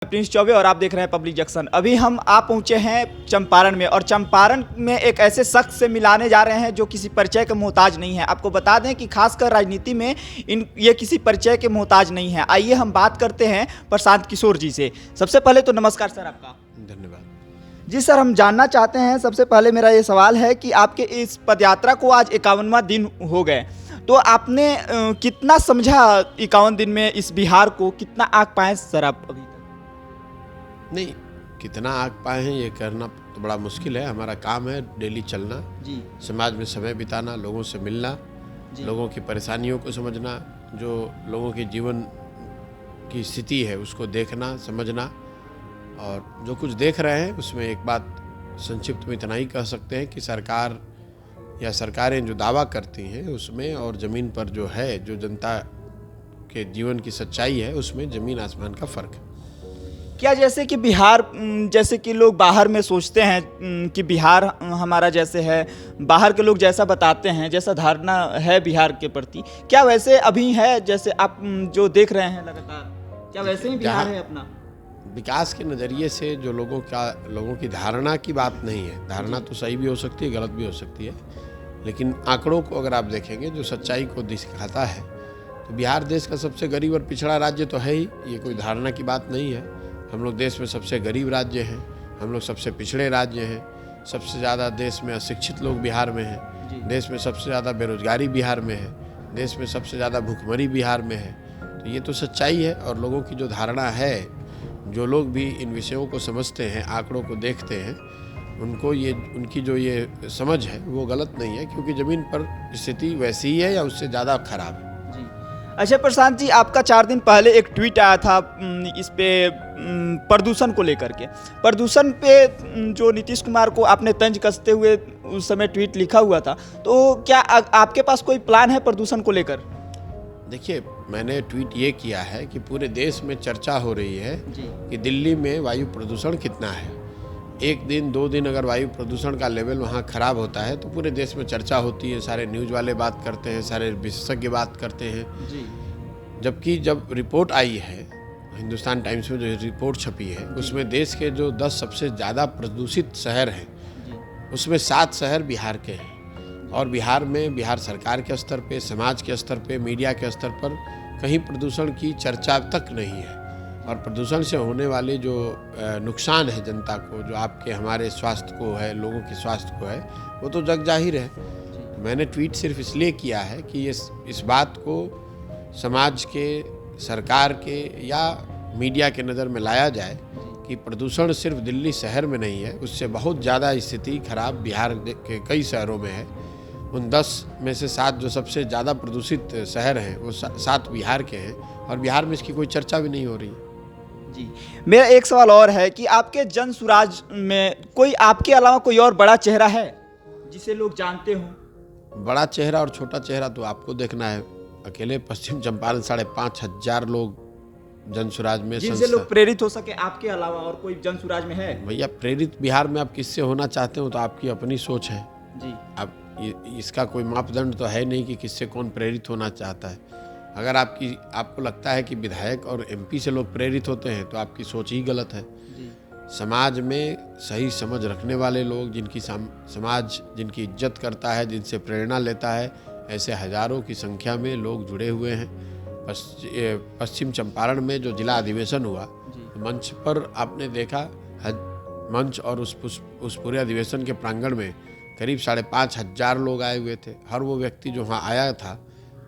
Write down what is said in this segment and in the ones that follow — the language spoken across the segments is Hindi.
प्रिंस चौबे और आप देख रहे हैं पब्लिक जंक्शन। अभी हम आ पहुंचे हैं चंपारण में और चंपारण में एक ऐसे शख्स से मिलाने जा रहे हैं जो किसी परिचय के मोहताज नहीं है। आपको बता दें कि खासकर राजनीति में ये किसी परिचय के मोहताज नहीं है। आइए हम बात करते हैं प्रशांत किशोर जी से। सबसे पहले तो नमस्कार सर आपका। धन्यवाद। जी सर, हम जानना चाहते हैं, सबसे पहले मेरा ये सवाल है कि आपके इस पदयात्रा को आज 51वां दिन हो गए, तो आपने कितना समझा 51 दिन में इस बिहार को, कितना आंक पाए सर आप अभी तक? नहीं, कितना आग पाए हैं ये करना तो बड़ा मुश्किल है। हमारा काम है डेली चलना जी समाज में, समय बिताना, लोगों से मिलना, लोगों की परेशानियों को समझना, जो लोगों के जीवन की स्थिति है उसको देखना, समझना। और जो कुछ देख रहे हैं उसमें एक बात संक्षिप्त में इतना ही कह सकते हैं कि सरकार या सरकारें जो दावा करती हैं उसमें और ज़मीन पर जो है, जो जनता के जीवन की सच्चाई है, उसमें ज़मीन आसमान का फ़र्क है। क्या जैसे कि बिहार, जैसे कि लोग बाहर में सोचते हैं कि बिहार हमारा जैसे है, बाहर के लोग जैसा बताते हैं, जैसा धारणा है बिहार के प्रति, क्या वैसे अभी है जैसे आप जो देख रहे हैं लगातार, क्या वैसे ही बिहार है अपना? विकास के नज़रिए से जो लोगों की धारणा की बात नहीं है। धारणा तो सही भी हो सकती है, गलत भी हो सकती है, लेकिन आंकड़ों को अगर आप देखेंगे जो सच्चाई को दिखाता है, तो बिहार देश का सबसे गरीब और पिछड़ा राज्य तो है ही। ये कोई धारणा की बात नहीं है। हम लोग देश में सबसे गरीब राज्य हैं, हम लोग सबसे पिछड़े राज्य हैं, सबसे ज़्यादा देश में अशिक्षित लोग बिहार में हैं, देश में सबसे ज़्यादा बेरोजगारी बिहार में है, देश में सबसे ज़्यादा भुखमरी बिहार में है। तो ये तो सच्चाई है। और लोगों की जो धारणा है, जो लोग भी इन विषयों को समझते हैं, आंकड़ों को देखते हैं, उनकी जो ये समझ है वो गलत नहीं है, क्योंकि ज़मीन पर स्थिति वैसी ही है या उससे ज़्यादा खराब है। अच्छा प्रशांत जी, आपका 4 दिन पहले एक ट्वीट आया था इस पे प्रदूषण को लेकर के। प्रदूषण पे जो नीतीश कुमार को आपने तंज कसते हुए उस समय ट्वीट लिखा हुआ था, तो क्या आपके पास कोई प्लान है प्रदूषण को लेकर? देखिए, मैंने ट्वीट ये किया है कि पूरे देश में चर्चा हो रही है कि दिल्ली में वायु प्रदूषण कितना है। एक दिन 2 दिन अगर वायु प्रदूषण का लेवल वहाँ ख़राब होता है तो पूरे देश में चर्चा होती है, सारे न्यूज़ वाले बात करते हैं, सारे विशेषज्ञ बात करते हैं। जबकि जब रिपोर्ट आई है, हिंदुस्तान टाइम्स में जो रिपोर्ट छपी है, उसमें देश के जो 10 सबसे ज़्यादा प्रदूषित शहर हैं, उसमें 7 शहर बिहार के हैं। और बिहार में, बिहार सरकार के स्तर पे, समाज के स्तर पे, मीडिया के स्तर पर कहीं प्रदूषण की चर्चा तक नहीं है। और प्रदूषण से होने वाले जो नुकसान है जनता को, जो आपके हमारे स्वास्थ्य को है, लोगों के स्वास्थ्य को है, वो तो जग जाहिर है। मैंने ट्वीट सिर्फ इसलिए किया है कि इस बात को समाज के, सरकार के या मीडिया के नज़र में लाया जाए कि प्रदूषण सिर्फ दिल्ली शहर में नहीं है, उससे बहुत ज़्यादा स्थिति खराब बिहार के कई शहरों में है। उन 10 में से 7 जो सबसे ज़्यादा प्रदूषित शहर हैं वो 7 बिहार के हैं, और बिहार में इसकी कोई चर्चा भी नहीं हो रही है। जी, मेरा एक सवाल और है कि आपके जन सुराज में कोई आपके अलावा कोई और बड़ा चेहरा है जिसे लोग जानते हों? बड़ा चेहरा और छोटा चेहरा तो आपको देखना है। अकेले पश्चिम चंपारण 5,500 लोग जन सुराज में, जिनसे लोग प्रेरित हो सके आपके अलावा और कोई जन सुराज में है? भैया, प्रेरित बिहार में आप किससे होना चाहते हो तो आपकी अपनी सोच है जी। आप इसका कोई मापदंड तो है नहीं कि किससे कौन प्रेरित होना चाहता है। अगर आपको लगता है कि विधायक और एमपी से लोग प्रेरित होते हैं तो आपकी सोच ही गलत है। समाज में सही समझ रखने वाले लोग, समाज जिनकी इज्जत करता है, जिनसे प्रेरणा लेता है, ऐसे हजारों की संख्या में लोग जुड़े हुए हैं। पश्चिम चंपारण में जो जिला अधिवेशन हुआ, मंच पर आपने देखा, मंच और उस पूरे अधिवेशन के प्रांगण में करीब 5,500 लोग आए हुए थे। हर वो व्यक्ति जो वहाँ आया था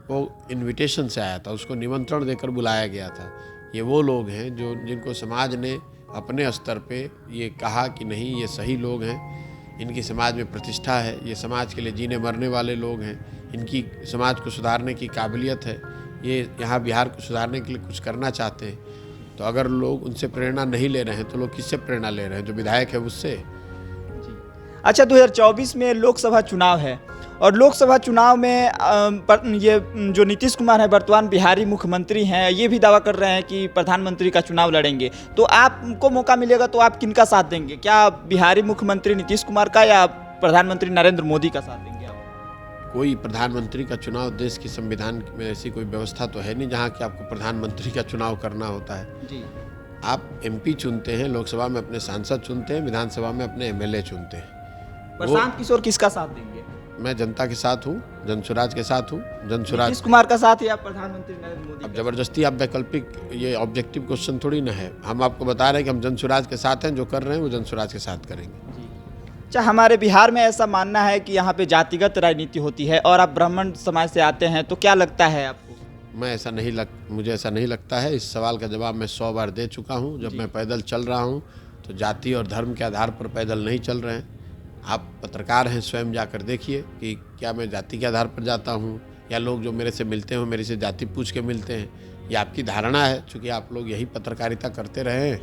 वो इनविटेशन से आया था, उसको निमंत्रण देकर बुलाया गया था। ये वो लोग हैं जिनको समाज ने अपने स्तर पे ये कहा कि नहीं, ये सही लोग हैं, इनकी समाज में प्रतिष्ठा है, ये समाज के लिए जीने मरने वाले लोग हैं, इनकी समाज को सुधारने की काबिलियत है, ये यहाँ बिहार को सुधारने के लिए कुछ करना चाहते हैं। तो अगर लोग उनसे प्रेरणा नहीं ले रहे हैं तो लोग किससे प्रेरणा ले रहे हैं? जो विधायक है उससे। अच्छा, 2024 में लोकसभा चुनाव है और लोकसभा चुनाव में ये जो नीतीश कुमार है, वर्तमान बिहारी मुख्यमंत्री हैं, ये भी दावा कर रहे हैं कि प्रधानमंत्री का चुनाव लड़ेंगे। तो आपको मौका मिलेगा तो आप किनका साथ देंगे? क्या बिहारी मुख्यमंत्री नीतीश कुमार का या प्रधानमंत्री नरेंद्र मोदी का साथ देंगे आप? कोई प्रधानमंत्री का चुनाव, देश की संविधान में ऐसी कोई व्यवस्था तो है नहीं जहाँ कि आपको प्रधानमंत्री का चुनाव करना होता है। आप एमपी चुनते हैं, लोकसभा में अपने सांसद चुनते हैं, विधानसभा में अपने एमएलए चुनते हैं। प्रशांत किशोर किसका साथ देंगे? मैं जनता के साथ हूँ, जनसुराज के साथ हूँ। जनसुराज नीतीश कुमार का साथ या प्रधानमंत्री नरेंद्र मोदी? अब जबरदस्ती आप वैकल्पिक, ये ऑब्जेक्टिव क्वेश्चन थोड़ी ना है। हम आपको बता रहे हैं कि हम जनसुराज के साथ हैं, जो कर रहे हैं वो जनसुराज के साथ करेंगे। जी। अच्छा, हमारे बिहार में ऐसा मानना है कि यहाँ पे जातिगत राजनीति होती है और आप ब्राह्मण समाज से आते हैं, तो क्या लगता है आपको? मुझे ऐसा नहीं लगता है। इस सवाल का जवाब मैं 100 बार दे चुका हूँ। जब मैं पैदल चल रहा हूँ तो जाति और धर्म के आधार पर पैदल नहीं चल रहे हैं। आप पत्रकार हैं, स्वयं जाकर देखिए कि क्या मैं जाति के आधार पर जाता हूँ या लोग जो मेरे से मिलते हैं मेरे से जाति पूछ के मिलते हैं। ये आपकी धारणा है, चूँकि आप लोग यही पत्रकारिता करते रहे हैं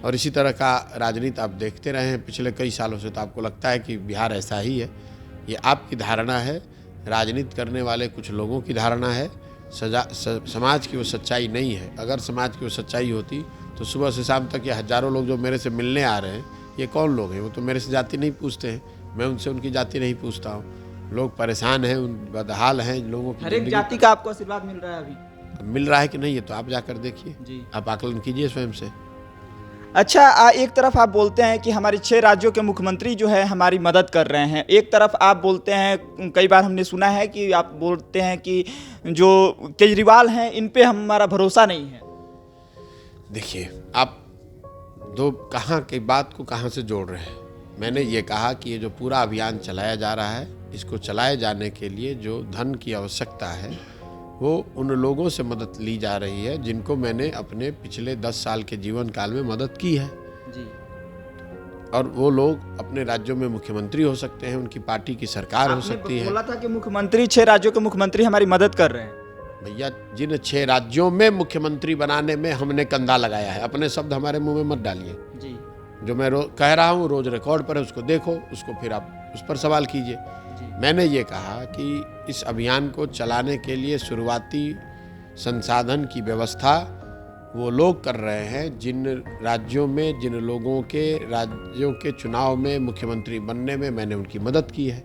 और इसी तरह का राजनीति आप देखते रहे हैं पिछले कई सालों से, तो आपको लगता है कि बिहार ऐसा ही है। ये आपकी धारणा है, राजनीति करने वाले कुछ लोगों की धारणा है। समाज की वो सच्चाई नहीं है। अगर समाज की वो सच्चाई होती तो सुबह से शाम तक ये हज़ारों लोग जो मेरे से मिलने आ रहे हैं, ये कौन लोग हैं? वो तो मेरे से जाति नहीं पूछते हैं, मैं उनसे उनकी जाति नहीं पूछता हूँ। लोग परेशान हैं, उन बदहाल हैं लोगों की। हर एक जाति का आपको आशीर्वाद मिल रहा है अभी? मिल रहा है कि नहीं, ये तो आप जाकर देखिए जी। आप आकलन कीजिए स्वयं से। अच्छा, एक तरफ आप बोलते हैं कि हमारे 6 राज्यों के मुख्यमंत्री जो है हमारी मदद कर रहे हैं, एक तरफ आप बोलते हैं, कई बार हमने सुना है कि आप बोलते हैं कि जो केजरीवाल हैं इन पे हमारा भरोसा नहीं है। देखिए, आप दो कहाँ की बात को कहाँ से जोड़ रहे हैं। मैंने ये कहा कि ये जो पूरा अभियान चलाया जा रहा है, इसको चलाए जाने के लिए जो धन की आवश्यकता है वो उन लोगों से मदद ली जा रही है जिनको मैंने अपने पिछले 10 साल के जीवन काल में मदद की है जी। और वो लोग अपने राज्यों में मुख्यमंत्री हो सकते हैं, उनकी पार्टी की सरकार हो सकती है। बोला था कि मुख्यमंत्री 6 राज्यों के मुख्यमंत्री हमारी मदद कर रहे हैं। भैया, जिन 6 राज्यों में मुख्यमंत्री बनाने में हमने कंधा लगाया है, अपने शब्द हमारे मुंह में मत डालिए जी। जो मैं कह रहा हूँ रोज रिकॉर्ड पर है, उसको देखो, उसको फिर आप उस पर सवाल कीजिए। मैंने ये कहा कि इस अभियान को चलाने के लिए शुरुआती संसाधन की व्यवस्था वो लोग कर रहे हैं जिन राज्यों में, जिन लोगों के राज्यों के चुनाव में मुख्यमंत्री बनने में मैंने उनकी मदद की है,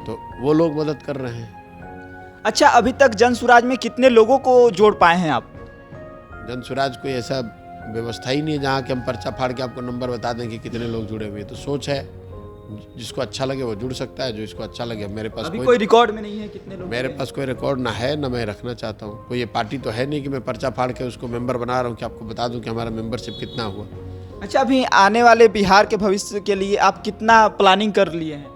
तो वो लोग मदद कर रहे हैं। अच्छा, अभी तक जनसुराज में कितने लोगों को जोड़ पाए हैं आप? जनसुराज कोई ऐसा व्यवस्था ही नहीं है जहाँ कि हम पर्चा फाड़ के आपको नंबर बता दें कि कितने लोग जुड़े हुए हैं। तो सोच है, जिसको अच्छा लगे वो जुड़ सकता है, जो इसको अच्छा लगे। मेरे पास कोई रिकॉर्ड में नहीं है कितने लोग? मेरे पास कोई रिकॉर्ड ना है, ना मैं रखना चाहता हूँ। कोई ये पार्टी तो है नहीं कि मैं पर्चा फाड़ के उसको मेंबर बना रहा हूँ कि आपको बता दूँ कि हमारा मेंबरशिप कितना हुआ। अच्छा, अभी आने वाले बिहार के भविष्य के लिए आप कितना प्लानिंग कर लिए हैं?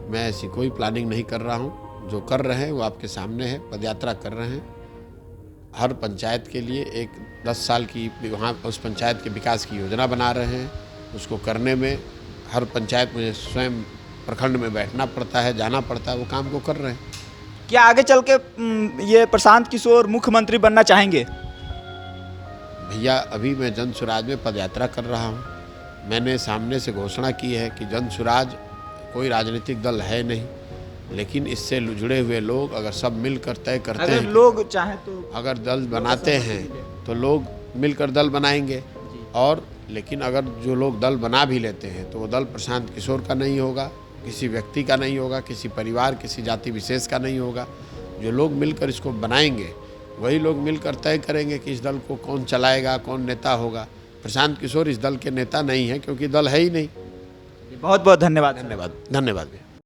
मैं ऐसी कोई प्लानिंग नहीं कर रहा हूँ। जो कर रहे हैं वो आपके सामने है। पदयात्रा कर रहे हैं, हर पंचायत के लिए एक 10 साल की वहाँ उस पंचायत के विकास की योजना बना रहे हैं। उसको करने में हर पंचायत में स्वयं प्रखंड में बैठना पड़ता है, जाना पड़ता है, वो काम को कर रहे हैं। क्या आगे चल के ये प्रशांत किशोर मुख्यमंत्री बनना चाहेंगे? भैया, अभी मैं जनसुराज में पदयात्रा कर रहा हूँ। मैंने सामने से घोषणा की है कि जनसुराज कोई राजनीतिक दल है नहीं, लेकिन इससे जुड़े हुए लोग अगर सब मिलकर तय करते हैं, लोग चाहें तो अगर दल बनाते हैं तो लोग मिलकर दल बनाएंगे। और लेकिन अगर जो लोग दल बना भी लेते हैं तो वो दल प्रशांत किशोर का नहीं होगा, किसी व्यक्ति का नहीं होगा, किसी परिवार, किसी जाति विशेष का नहीं होगा। जो लोग मिलकर इसको बनाएंगे वही लोग मिलकर तय करेंगे कि इस दल को कौन चलाएगा, कौन नेता होगा। प्रशांत किशोर इस दल के नेता नहीं है क्योंकि दल है ही नहीं। बहुत बहुत धन्यवाद। धन्यवाद।